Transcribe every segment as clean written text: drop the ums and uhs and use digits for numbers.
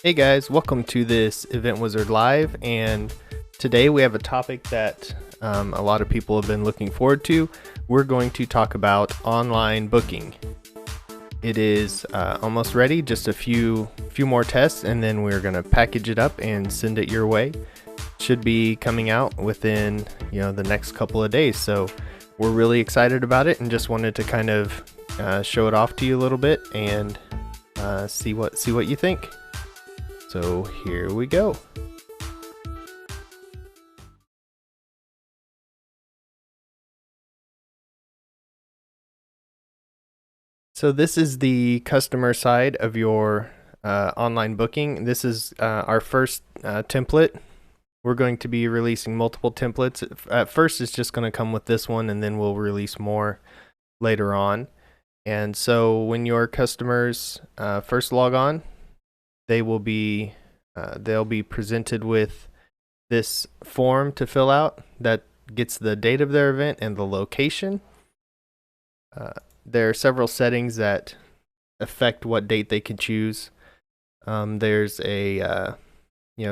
Hey guys, welcome to this Event Wizard Live, and today we have a topic that a lot of people have been looking forward to. We're going to talk about online booking. It is almost ready, just a few more tests, and then we're going to package it up and send it your way. Should be coming out within the next couple of days, so we're really excited about it and just wanted to kind of show it off to you a little bit and see what you think. So here we go. So this is the customer side of your online booking. This is our first template. We're going to be releasing multiple templates. At first, it's just going to come with this one, and then we'll release more later on. And so when your customers first log on, they'll be presented with this form to fill out that gets the date of their event and the location. There are several settings that affect what date they can choose. There's a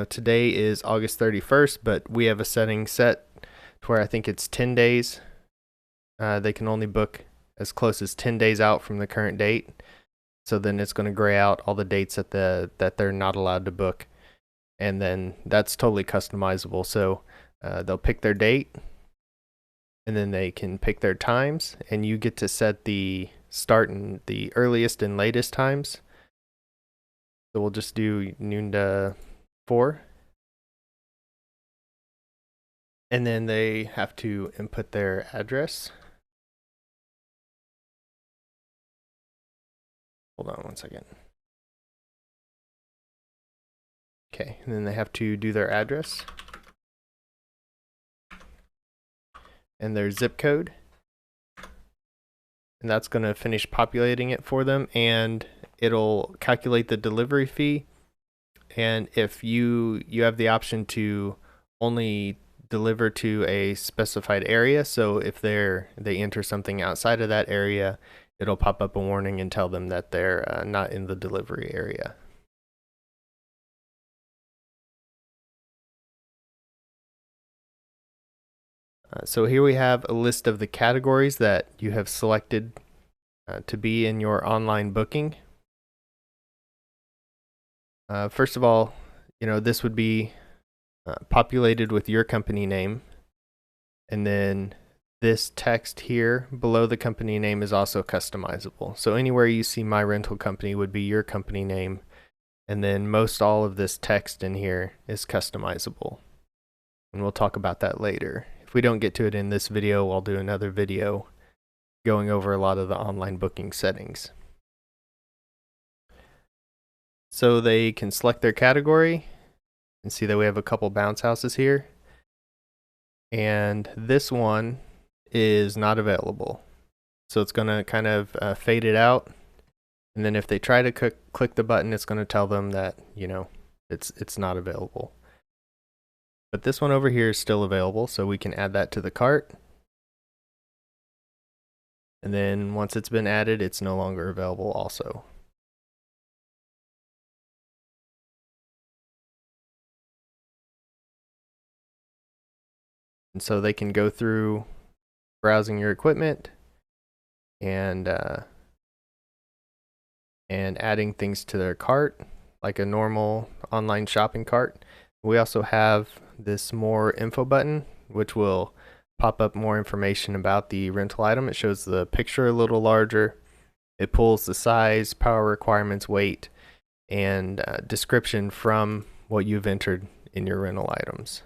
today is August 31st, but we have a setting set to where I think it's 10 days. They can only book as close as 10 days out from the current date. So then it's going to gray out all the dates that they're not allowed to book. And then that's totally customizable. So they'll pick their date, and then they can pick their times, and you get to set the start and the earliest and latest times. So we'll just do noon to 4. And then they have to input their address. Hold on one second. Okay, and then they have to do their address and their zip code. And that's going to finish populating it for them, and it'll calculate the delivery fee. And if you have the option to only deliver to a specified area, so if they enter something outside of that area, it'll pop up a warning and tell them that they're not in the delivery area. So here we have a list of the categories that you have selected to be in your online booking. First of all, this would be populated with your company name, and then this text here below the company name is also customizable. So anywhere you see my rental company would be your company name, and then most all of this text in here is customizable. And we'll talk about that later. If we don't get to it in this video, I'll do another video going over a lot of the online booking settings. So they can select their category and see that we have a couple bounce houses here. And this one is not available. So it's going to kind of fade it out. And then if they try to click the button, it's going to tell them that, it's not available. But this one over here is still available, so we can add that to the cart. And then once it's been added, it's no longer available also. And so they can go through browsing your equipment and adding things to their cart like a normal online shopping cart. We also have this more info button, which will pop up more information about the rental item. It shows the picture a little larger. It pulls the size, power requirements, weight, and description from what you've entered in your rental items.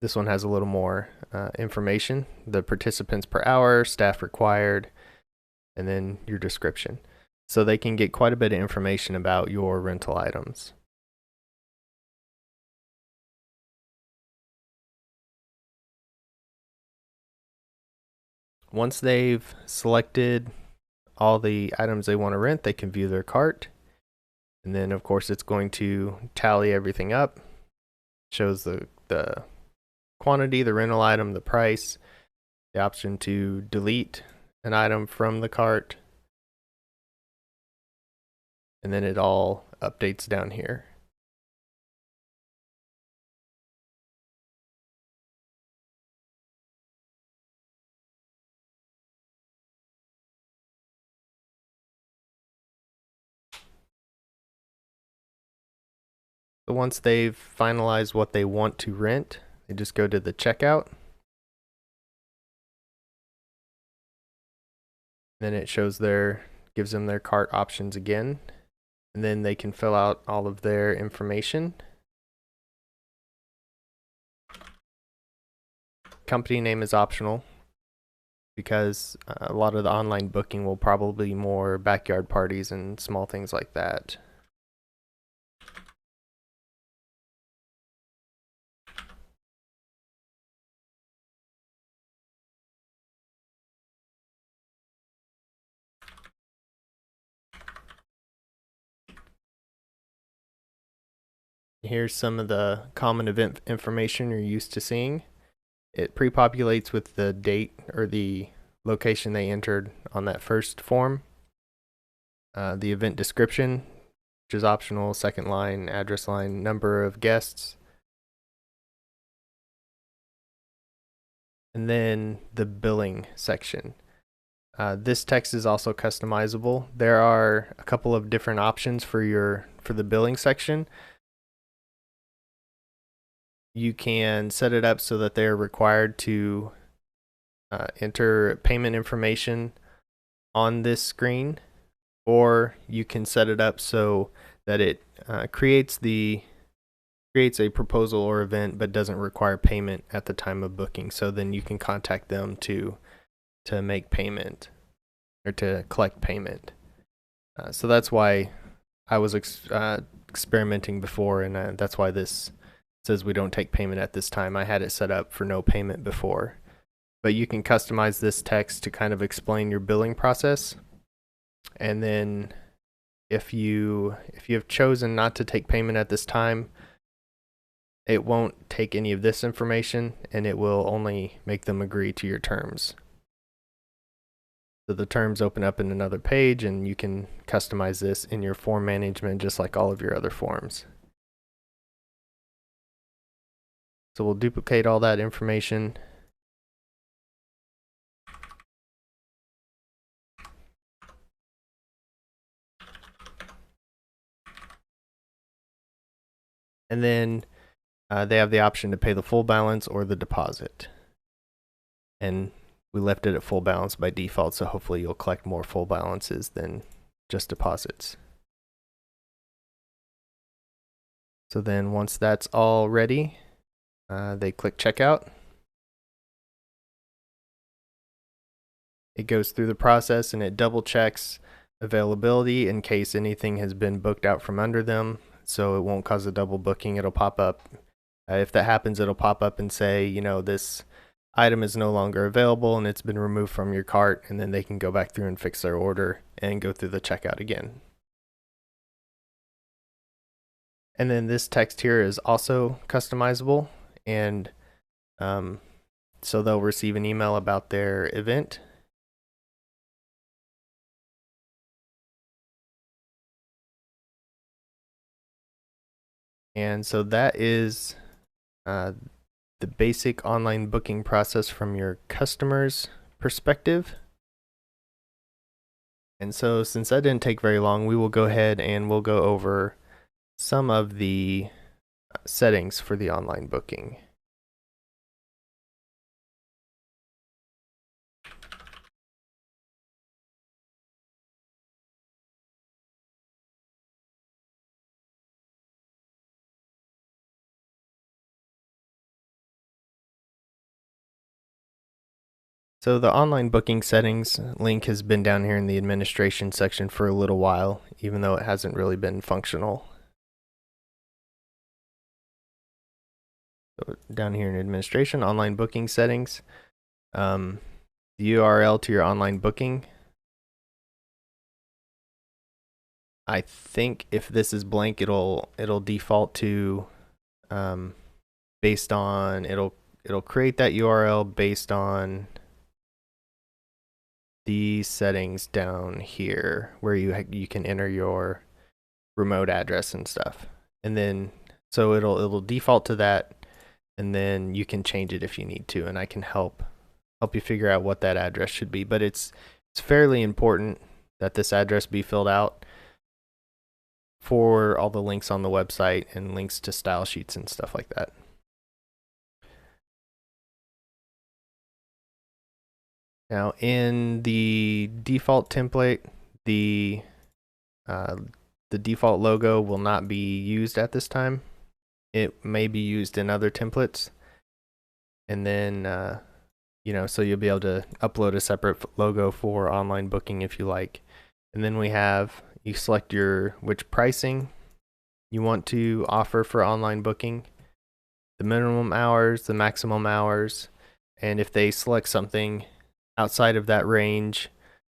This one has a little more information, the participants per hour, staff required, and then your description. So they can get quite a bit of information about your rental items. Once they've selected all the items they want to rent, they can view their cart. And then, of course, it's going to tally everything up. Shows the quantity, the rental item, the price, the option to delete an item from the cart. And then it all updates down here. So once they've finalized what they want to rent, they just go to the checkout. Then it gives them their cart options again. And then they can fill out all of their information. Company name is optional because a lot of the online booking will probably be more backyard parties and small things like that. Here's some of the common event information you're used to seeing. It pre-populates with the date or the location they entered on that first form. The event description, which is optional, second line, address line, number of guests. And then the billing section. This text is also customizable. There are a couple of different options for the billing section. You can set it up so that they're required to enter payment information on this screen, or you can set it up so that it creates a proposal or event but doesn't require payment at the time of booking. So then you can contact them to make payment or to collect payment. So that's why I was experimenting before, and that's why this says we don't take payment at this time. I had it set up for no payment before. But you can customize this text to kind of explain your billing process. And then if you have chosen not to take payment at this time, it won't take any of this information, and it will only make them agree to your terms. So the terms open up in another page, and you can customize this in your form management just like all of your other forms. So we'll duplicate all that information. And then they have the option to pay the full balance or the deposit. And we left it at full balance by default, so hopefully you'll collect more full balances than just deposits. So then once that's all ready, they click checkout. It goes through the process and it double checks availability in case anything has been booked out from under them, so it won't cause a double booking. It'll pop up. If that happens, it'll pop up and say, this item is no longer available and it's been removed from your cart, and then they can go back through and fix their order and go through the checkout again. And then this text here is also customizable, and so they'll receive an email about their event. And so that is the basic online booking process from your customer's perspective. And so since that didn't take very long, we will go ahead and we'll go over some of the settings for the online booking. So the online booking settings link has been down here in the administration section for a little while, even though it hasn't really been functional. So down here in administration, online booking settings, the URL to your online booking. I think if this is blank, it'll default to based on it'll create that URL based on these settings down here where you can enter your remote address and stuff. And then so it'll default to that, and then you can change it if you need to, and I can help you figure out what that address should be. But it's fairly important that this address be filled out for all the links on the website and links to style sheets and stuff like that. Now in the default template, the default logo will not be used at this time. It may be used in other templates, and then so you'll be able to upload a separate logo for online booking if you like. And then you select which pricing you want to offer for online booking, the minimum hours, the maximum hours, and if they select something outside of that range,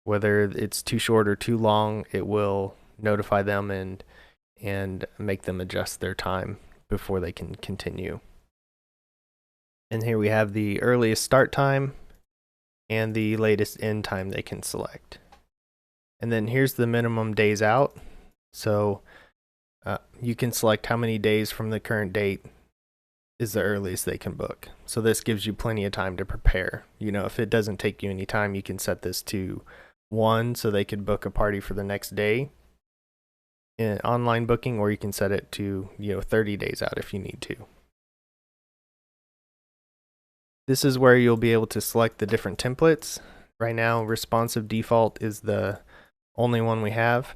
whether it's too short or too long, it will notify them and make them adjust their time before they can continue. And here we have the earliest start time and the latest end time they can select. And then here's the minimum days out. So you can select how many days from the current date is the earliest they can book. So this gives you plenty of time to prepare. If it doesn't take you any time, you can set this to 1 so they could book a party for the next day in online booking, or you can set it to 30 days out if you need to. This is where you'll be able to select the different templates. Right now, responsive default is the only one we have,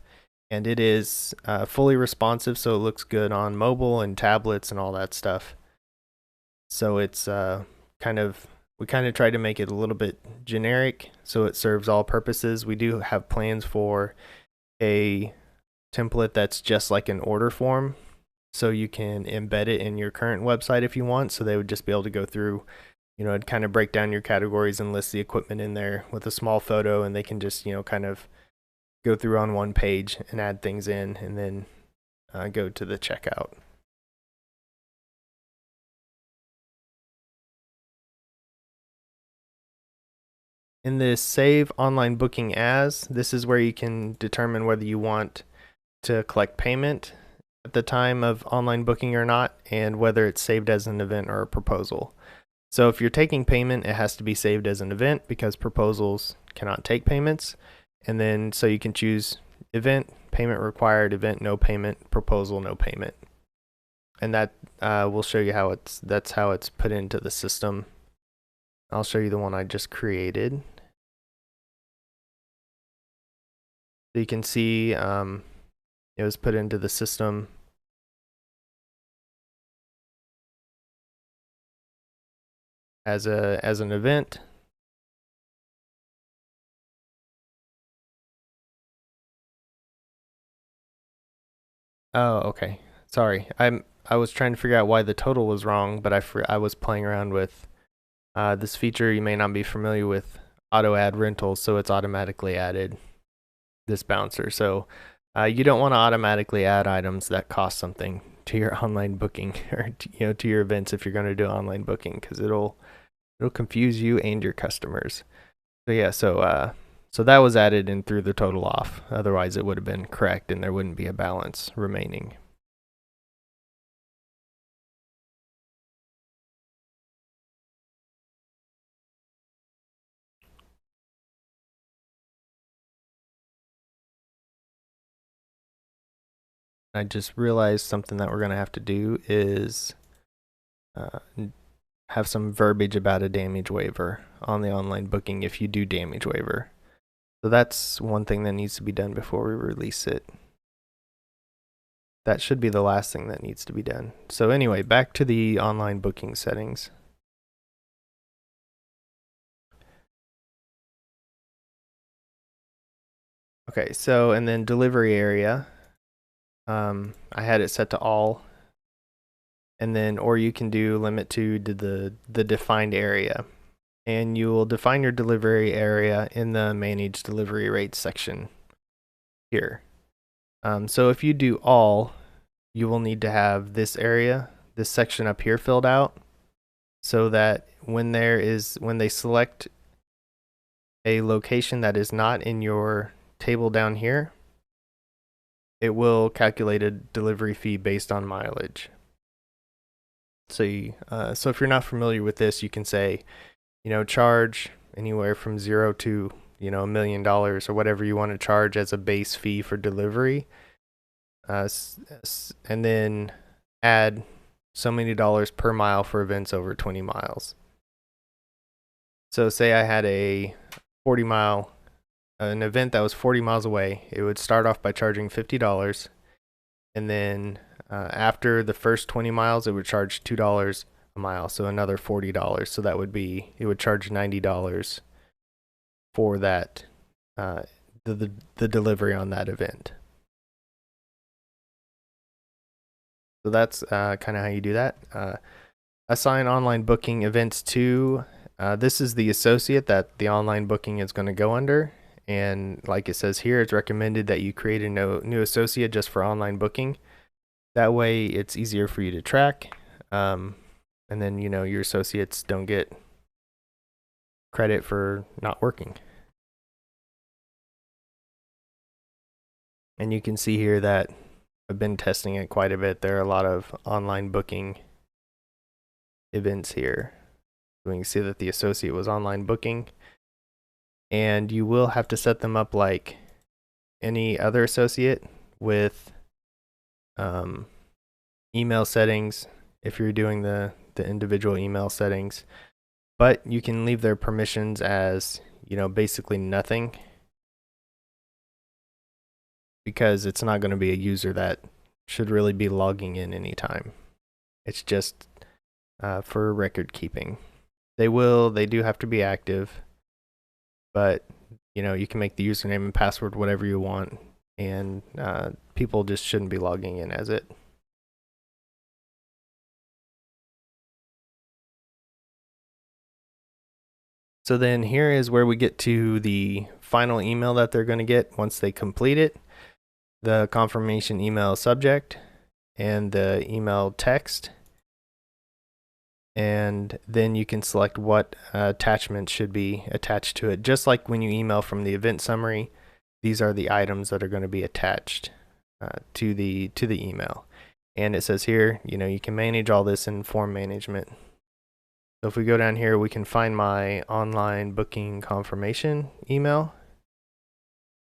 and it is fully responsive, so it looks good on mobile and tablets and all that stuff. So it's we kind of try to make it a little bit generic so it serves all purposes. We do have plans for a template that's just like an order form, so you can embed it in your current website if you want. So they would just be able to go through, it'd kind of break down your categories and list the equipment in there with a small photo, and they can just kind of go through on one page and add things in, and then go to the checkout. In this save online booking as, this is where you can determine whether you want to collect payment at the time of online booking or not, and whether it's saved as an event or a proposal. So if you're taking payment, it has to be saved as an event because proposals cannot take payments. And then so you can choose event, payment required, event no payment, proposal no payment. And that will show you that's how it's put into the system. I'll show you the one I just created. So you can see it was put into the system as an event. Oh, okay. Sorry. I was trying to figure out why the total was wrong, but I was playing around with this feature. You may not be familiar with auto add rentals, so it's automatically added this bouncer. So you don't want to automatically add items that cost something to your online booking or to your events if you're going to do online booking, because it'll confuse you and your customers. So yeah, so that was added and threw the total off. Otherwise, it would have been correct and there wouldn't be a balance remaining. I just realized something that we're going to have to do is have some verbiage about a damage waiver on the online booking if you do damage waiver. So that's one thing that needs to be done before we release it. That should be the last thing that needs to be done. So anyway, back to the online booking settings. Okay, so and then delivery area. I had it set to all, and then or you can do limit to the defined area, and you will define your delivery area in the manage delivery rates section here. So if you do all, you will need to have this area, this section up here filled out, so that when they select a location that is not in your table down here, it will calculate a delivery fee based on mileage. So so if you're not familiar with this, you can say, charge anywhere from 0 to $1 million or whatever you want to charge as a base fee for delivery, and then add so many dollars per mile for events over 20 miles. So say I had an event that was 40 miles away. It would start off by charging $50, and then after the first 20 miles, it would charge $2 a mile, so another $40. So it would charge $90 for that, the delivery on that event. So that's kind of how you do that. Assign online booking events to. This is the associate that the online booking is going to go under. And like it says here, it's recommended that you create a new associate just for online booking. That way it's easier for you to track. And then, your associates don't get credit for not working. And you can see here that I've been testing it quite a bit. There are a lot of online booking events here. So we can see that the associate was online booking. And you will have to set them up like any other associate with email settings if you're doing the individual email settings. But you can leave their permissions as, basically nothing, because it's not going to be a user that should really be logging in anytime. It's just for record keeping. They do have to be active, but you can make the username and password whatever you want, and people just shouldn't be logging in as it. So then here is where we get to the final email that they're going to get once they complete it. The confirmation email subject and the email text. And then you can select what attachment should be attached to it. Just like when you email from the event summary, these are the items that are going to be attached to the email. And it says here, you can manage all this in form management. So if we go down here, we can find my online booking confirmation email,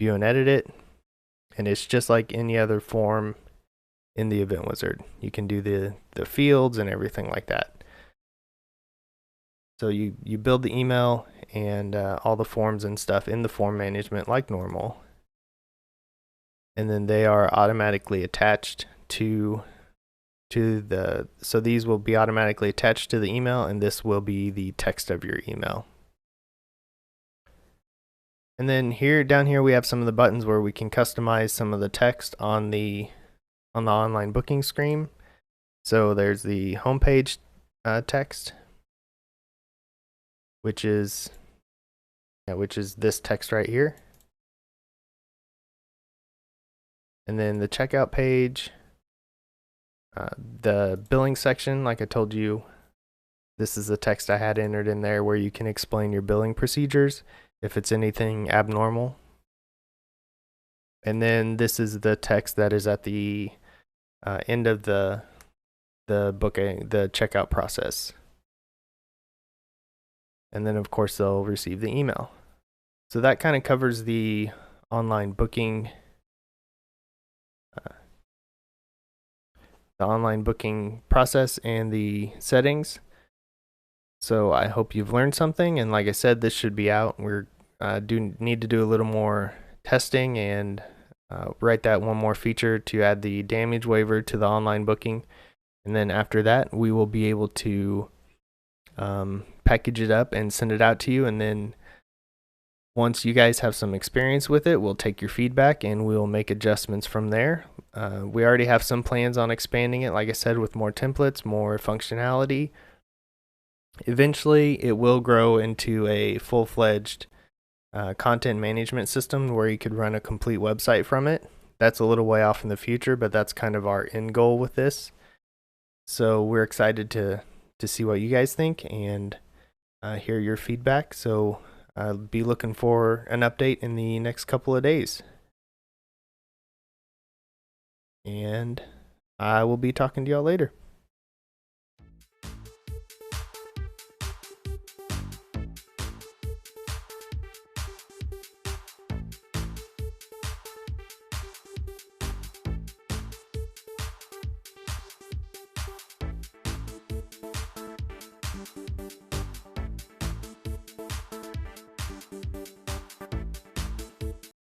view and edit it, and it's just like any other form in the Event Wizard. You can do the fields and everything like that. So you build the email and all the forms and stuff in the form management like normal. And then they are automatically attached so these will be automatically attached to the email, and this will be the text of your email. And then down here we have some of the buttons where we can customize some of the text on the online booking screen. So there's the homepage text, which is this text right here. And then the checkout page, the billing section, like I told you, this is the text I had entered in there where you can explain your billing procedures if it's anything abnormal. And then this is the text that is at the end of the booking, the checkout process. And then of course they'll receive the email. So that kind of covers the online booking process and the settings. So I hope you've learned something, and like I said, this should be out. We're need to do a little more testing and write that one more feature to add the damage waiver to the online booking, and then after that we will be able to package it up and send it out to you. And then once you guys have some experience with it, we'll take your feedback and we'll make adjustments from there. We already have some plans on expanding it, like I said, with more templates, more functionality. Eventually, it will grow into a full-fledged content management system where you could run a complete website from it. That's a little way off in the future, but that's kind of our end goal with this. So we're excited to see what you guys think and hear your feedback. So I'll be looking for an update in the next couple of days. And I will be talking to y'all later.